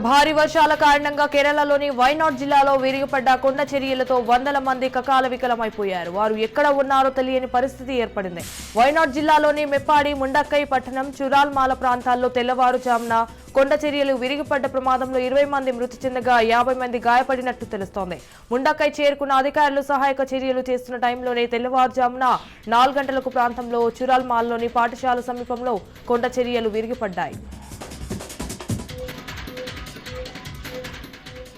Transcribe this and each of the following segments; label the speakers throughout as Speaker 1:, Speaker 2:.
Speaker 1: భారీ వర్షాల కారణంగా కేరళలోని వైనాడ్ జిల్లాలో విరిగిపడ్డ కొండ చర్యలతో వందల మంది కకాల వికలమైపోయారు. వారు ఎక్కడ ఉన్నారో తెలియని పరిస్థితి ఏర్పడింది. వైనాడ్ జిల్లాలోని మెప్పాడి, ముండక్కై పట్టణం, చురాల్మాల ప్రాంతాల్లో తెల్లవారుజామున కొండ చర్యలు విరిగిపడ్డ ప్రమాదంలో 20 మంది మృతి చెందగా 50 మంది గాయపడినట్టు తెలుస్తోంది. ముండక్కై చేరుకున్న అధికారులు సహాయక చర్యలు చేస్తున్న టైంలోనే తెల్లవారుజామున 4 గంటలకు ప్రాంతంలో చురాల్మాల్లోని పాఠశాల సమీపంలో కొండ చర్యలు విరిగిపడ్డాయి.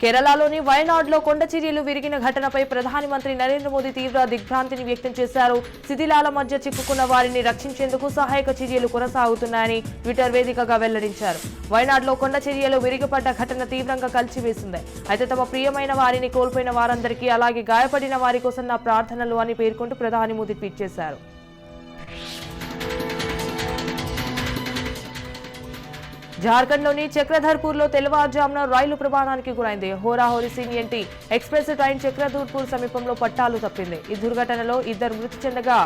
Speaker 1: కేరళలోని వయనాడ్లో కొండ చర్యలు విరిగిన ఘటనపై ప్రధానమంత్రి నరేంద్ర మోదీ తీవ్ర దిగ్భ్రాంతిని వ్యక్తం చేశారు. శిథిలాల మధ్య చిక్కుకున్న వారిని రక్షించేందుకు సహాయక చర్యలు కొనసాగుతున్నాయని ట్విట్టర్ వేదికగా వెల్లడించారు. వయనాడ్లో కొండ చర్యలు విరిగిపడ్డ ఘటన తీవ్రంగా కలిచివేసింది. అయితే తమ ప్రియమైన వారిని కోల్పోయిన వారందరికీ, అలాగే గాయపడిన వారి కోసం నా ప్రార్థనలు అని పేర్కొంటూ ప్రధాని మోదీ ట్వీట్ చేశారు. జార్ఖండ్లోని చక్రధర్పూర్లో తెల్లవారుజామున రైలు ప్రమాదానికి గురైంది. హోరాహోరీ సిఎన్టీ ఎక్స్ప్రెస్ ట్రైన్ చక్రధర్పూర్ సమీపంలో పట్టాలు తప్పింది. ఈ దుర్ఘటనలో 2 మృతి చెందగా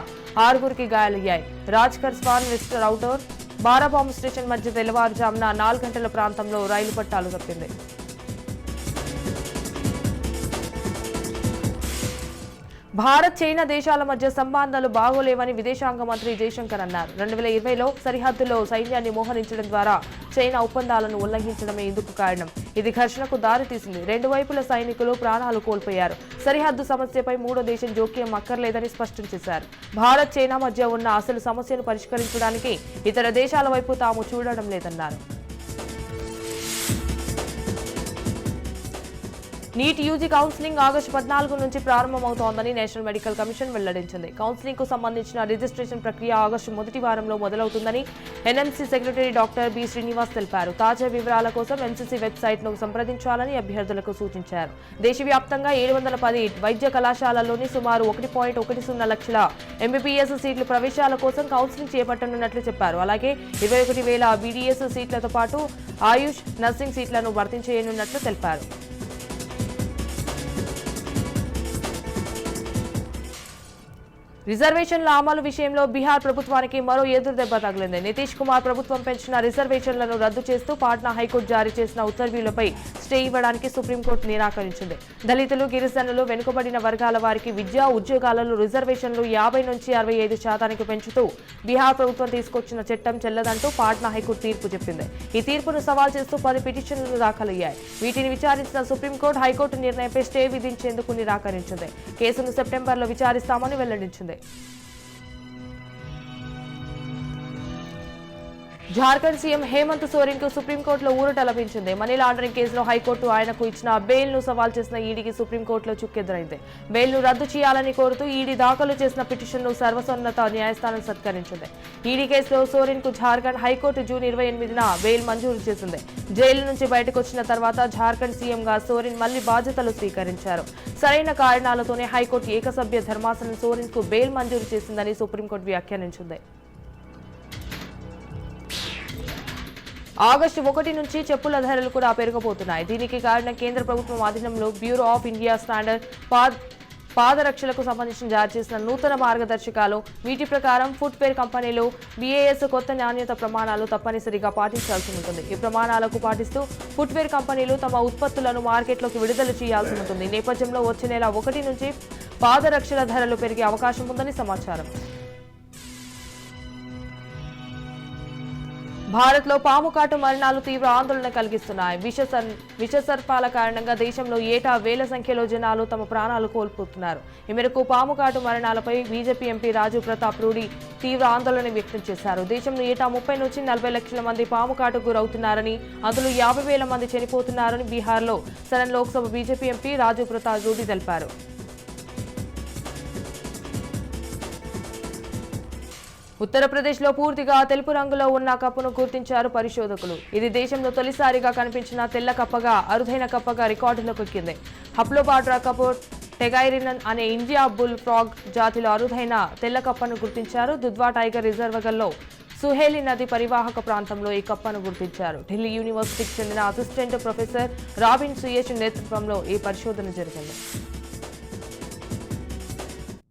Speaker 1: 6గురికి గాయాలయ్యాయి. రాజ్కర్ స్వాన్ వెస్ట్ రౌటర్ బారాబాంబు స్టేషన్ మధ్య తెల్లవారుజామున 4 గంటల ప్రాంతంలో రైలు పట్టాలు తప్పింది. భారత్, చైనా దేశాల మధ్య సంబంధాలు బాగోలేవని విదేశాంగ మంత్రి జయశంకర్ అన్నారు. 2020లో సరిహద్దులో సైన్యాన్ని మోహరించడం ద్వారా చైనా ఒప్పందాలను ఉల్లంఘించడమే ఇందుకు కారణం. ఇది ఘర్షణకు దారితీసింది. 2 వైపుల సైనికులు ప్రాణాలు కోల్పోయారు. సరిహద్దు సమస్యపై మూడో దేశం జోక్యం అక్కర్లేదని స్పష్టం చేశారు. భారత్, చైనా మధ్య ఉన్న అసలు సమస్యను పరిష్కరించడానికి ఇతర దేశాల వైపు తాము చూడడం లేదన్నారు. నీట్ యూజీ కౌన్సిలింగ్ ఆగస్టు 14 నుంచి ప్రారంభమవుతోందని నేషనల్ మెడికల్ కమిషన్ వెల్లడించింది. కౌన్సిలింగ్ కు సంబంధించిన రిజిస్ట్రేషన్ ప్రక్రియ ఆగస్టు మొదటి వారంలో మొదలవుతుందని NMC secretary doctor B Srinivas తెలిపారు. తాజా వివరాల కోసం ఎన్సీసీ వెబ్సైట్ ను సంప్రదించాలని అభ్యర్థులకు సూచించారు. దేశవ్యాప్తంగా 710 వైద్య కళాశాలల్లోని సుమారు 1.10 లక్షల ఎంబీబీఎస్ సీట్ల ప్రవేశాల కోసం కౌన్సిలింగ్ చేపట్టనున్నట్లు చెప్పారు. అలాగే 21,000 బీడీఎస్ సీట్లతో పాటు ఆయుష్, నర్సింగ్ సీట్లను భర్తీ చేయనున్నట్లు తెలిపారు. రిజర్వేషన్ల అమలు విషయంలో బీహార్ ప్రభుత్వానికి మరో ఎదురుదెబ్బ తగిలింది. నితీష్ కుమార్ ప్రభుత్వం పెంచిన రిజర్వేషన్లను రద్దు చేస్తూ పాట్నా హైకోర్టు జారీ చేసిన ఉత్తర్వులపై స్టే ఇవ్వడానికి సుప్రీంకోర్టు నిరాకరించింది. దళితులు, గిరిజనులు, వెనుకబడిన వర్గాల వారికి విద్యా, ఉద్యోగాలలో రిజర్వేషన్లు 50 నుంచి 65% పెంచుతూ బీహార్ ప్రభుత్వం తీసుకొచ్చిన చట్టం చెల్లదంటూ పాట్నా హైకోర్టు తీర్పు చెప్పింది. ఈ తీర్పును సవాల్ చేస్తూ 10 పిటిషన్లు దాఖలయ్యాయి. వీటిని విచారించిన సుప్రీంకోర్టు హైకోర్టు నిర్ణయంపై స్టే విధించేందుకు నిరాకరించింది. కేసును సెప్టెంబర్లో విచారిస్తామని వెల్లడించింది. జార్ఖండ్ సీఎం హేమంత్ సోరెన్ కు సుప్రీంకోర్టులో ఊరట లభించింది. మనీ లాండరింగ్ కేసులో హైకోర్టు ఆయనకు ఇచ్చిన బెయిల్ ను సవాల్ చేసిన ఈడీకి సుప్రీంకోర్టులో చుక్కెదురైంది. బెయిల్ ను రద్దు చేయాలని కోరుతూ ఈడీ దాఖలు చేసిన పిటిషన్ ను సర్వోన్నత న్యాయస్థానం సత్కరించింది. ఈడీ కేసులో సోరెన్ కు జార్ఖండ్ హైకోర్టు జూన్ 28న బెయిల్ మంజూరు చేసింది. జైలు నుంచి బయటకు వచ్చిన తర్వాత జార్ఖండ్ సీఎంగా సోరెన్ మళ్లీ బాధ్యతలు స్వీకరించారు. సరైన కారణాలతోనే హైకోర్టు ఏకసభ్య ధర్మాసనం సోరెన్ కు బెయిల్ మంజూరు చేసిందని సుప్రీంకోర్టు వ్యాఖ్యానించింది. ఆగస్టు 1 నుంచి చెప్పుల ధరలు కూడా పెరగబోతున్నాయి. దీనికి కారణం కేంద్ర ప్రభుత్వం ఆధీనంలో బ్యూరో ఆఫ్ ఇండియా స్టాండర్డ్ పాదరక్షలకు సంబంధించి జారీ చేసిన నూతన మార్గదర్శకాలు. వీటి ప్రకారం ఫుట్వేర్ కంపెనీలు BIS కొత్త నాణ్యత ప్రమాణాలు తప్పనిసరిగా పాటించాల్సి ఉంటుంది. ఈ ప్రమాణాలకు పాటిస్తూ ఫుట్వేర్ కంపెనీలు తమ ఉత్పత్తులను మార్కెట్లోకి విడుదల చేయాల్సి ఉంటుంది. ఈ నేపథ్యంలో వచ్చే నెల 1 నుంచి పాదరక్షల ధరలు పెరిగే అవకాశం ఉందని సమాచారం. భారత్లో పాముకాటు మరణాలు తీవ్ర ఆందోళన కలిగిస్తున్నాయి. విషసర్పాల కారణంగా దేశంలో ఏటా వేల సంఖ్యలో జనాలు తమ ప్రాణాలు కోల్పోతున్నారు. ఈ మేరకు పాముకాటు మరణాలపై బీజేపీ ఎంపీ రాజు ప్రతాప్ రూడి తీవ్ర ఆందోళన వ్యక్తం చేశారు. దేశంలో ఏటా 30 నుంచి 40 లక్షల మంది పాముకాటుకు గురవుతున్నారని, అందులో 50,000 మంది చనిపోతున్నారని బీహార్లో సరన్ లోక్సభ బీజేపీ ఎంపీ రాజు ప్రతాప్ రూడి తెలిపారు. ఉత్తరప్రదేశ్లో పూర్తిగా తెలుపు రంగులో ఉన్న కప్పను గుర్తించారు పరిశోధకులు. ఇది దేశంలో తొలిసారిగా కనిపించిన తెల్ల కప్పగా, అరుదైన కప్పగా రికార్డులోకి ఎక్కింది. హప్లోబాడ్రా కపోట్ టెగైరినన్ అనే ఇండియా బుల్ ఫ్రాగ్ జాతిలో అరుదైన తెల్ల కప్పను గుర్తించారు. దుధ్వా టైగర్ రిజర్వ్లో సుహేలి నది పరివాహక ప్రాంతంలో ఈ కప్పను గుర్తించారు. ఢిల్లీ యూనివర్సిటీకి చెందిన అసిస్టెంట్ ప్రొఫెసర్ రాబిన్ సుయేష్ నేతృత్వంలో ఈ పరిశోధన జరిగింది.